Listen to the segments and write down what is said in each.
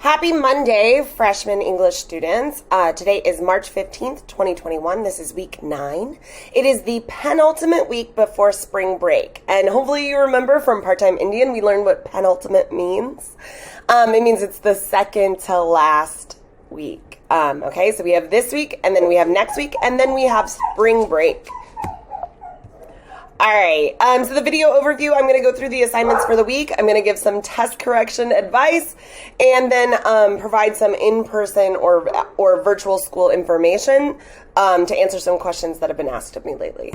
Happy Monday, freshman English students. Today is March 15th, 2021. This is week 9. It is the penultimate week before spring break. And hopefully you remember from Part-Time Indian, we learned what penultimate means. It means it's the second to last week. Okay, so we have this week, and then we have next week, and then we have spring break. All right, so the video overview, I'm going to go through the assignments for the week. I'm going to give some test correction advice and then provide some in-person or virtual school information to answer some questions that have been asked of me lately.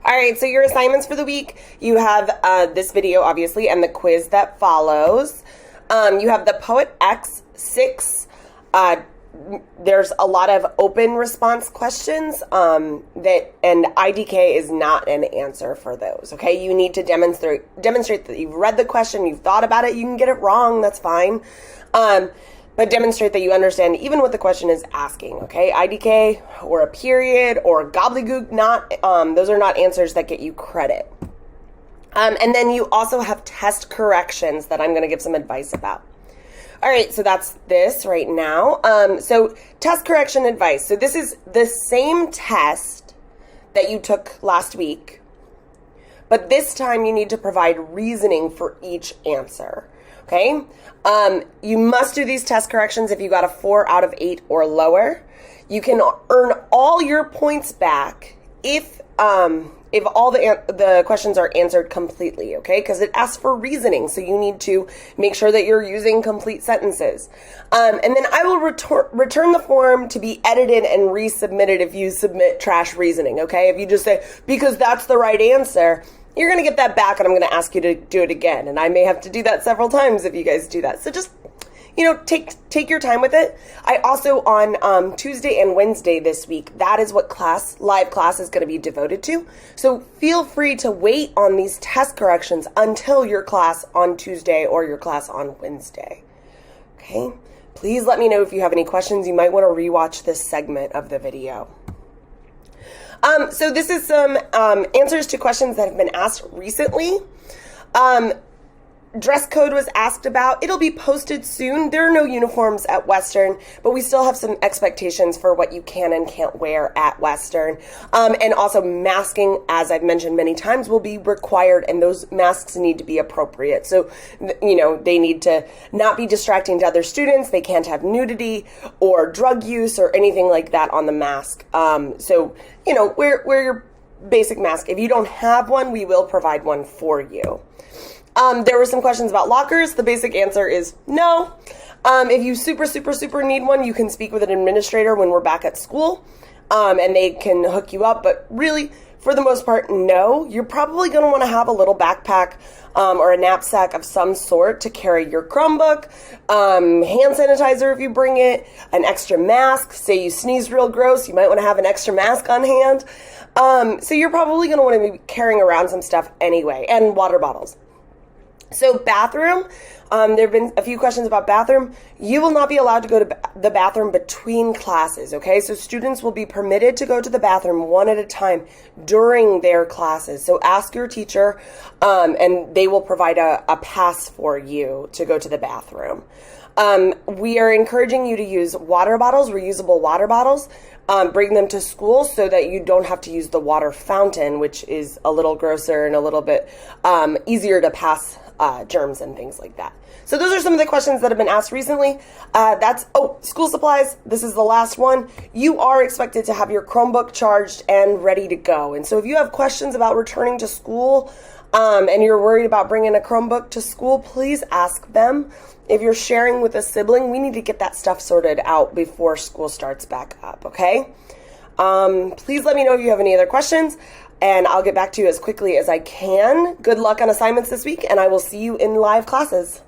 All right, so your assignments for the week, you have this video, obviously, and the quiz that follows. You have the Poet X6. There's a lot of open response questions and IDK is not an answer for those, okay? You need to demonstrate that you've read the question, you've thought about it, you can get it wrong, that's fine. But demonstrate that you understand even what the question is asking, okay? IDK or a period or gobbledygook, those are not answers that get you credit. And then you also have test corrections that I'm going to give some advice about. All right, so that's this right now. So test correction advice. So this is the same test that you took last week, but this time you need to provide reasoning for each answer, okay? You must do these test corrections if you got a 4 out of 8 or lower. You can earn all your points back if all the questions are answered completely, okay? Because it asks for reasoning, so you need to make sure that you're using complete sentences. And then I will return the form to be edited and resubmitted if you submit trash reasoning, okay? If you just say, because that's the right answer, you're going to get that back and I'm going to ask you to do it again. And I may have to do that several times if you guys do that. So just, take your time with it. I also, on Tuesday and Wednesday this week, that is what live class is going to be devoted to. So feel free to wait on these test corrections until your class on Tuesday or your class on Wednesday. Okay? Please let me know if you have any questions. You might want to rewatch this segment of the video. So this is some answers to questions that have been asked recently. Dress code was asked about. It'll be posted soon. There are no uniforms at Western, but we still have some expectations for what you can and can't wear at Western. And also masking, as I've mentioned many times, will be required, and those masks need to be appropriate. So, they need to not be distracting to other students. They can't have nudity or drug use or anything like that on the mask. So, wear your basic mask. If you don't have one, we will provide one for you. There were some questions about lockers. The basic answer is no. If you super need one, you can speak with an administrator when we're back at school, and they can hook you up. But really, for the most part, no. You're probably going to want to have a little backpack or a knapsack of some sort to carry your Chromebook, hand sanitizer if you bring it, an extra mask. Say you sneeze real gross, you might want to have an extra mask on hand. So you're probably going to want to be carrying around some stuff anyway, and water bottles. So bathroom, there have been a few questions about bathroom. You will not be allowed to go to the bathroom between classes, okay? So students will be permitted to go to the bathroom one at a time during their classes. So ask your teacher, and they will provide a pass for you to go to the bathroom. We are encouraging you to use water bottles, reusable water bottles. Bring them to school so that you don't have to use the water fountain, which is a little grosser and a little bit easier to pass germs and things like that. So those are some of the questions that have been asked recently. School supplies. This is the last one. You are expected to have your Chromebook charged and ready to go. And so if you have questions about returning to school and you're worried about bringing a Chromebook to school, please ask them. If you're sharing with a sibling, we need to get that stuff sorted out before school starts back up, okay? Please let me know if you have any other questions, and I'll get back to you as quickly as I can. Good luck on assignments this week, and I will see you in live classes.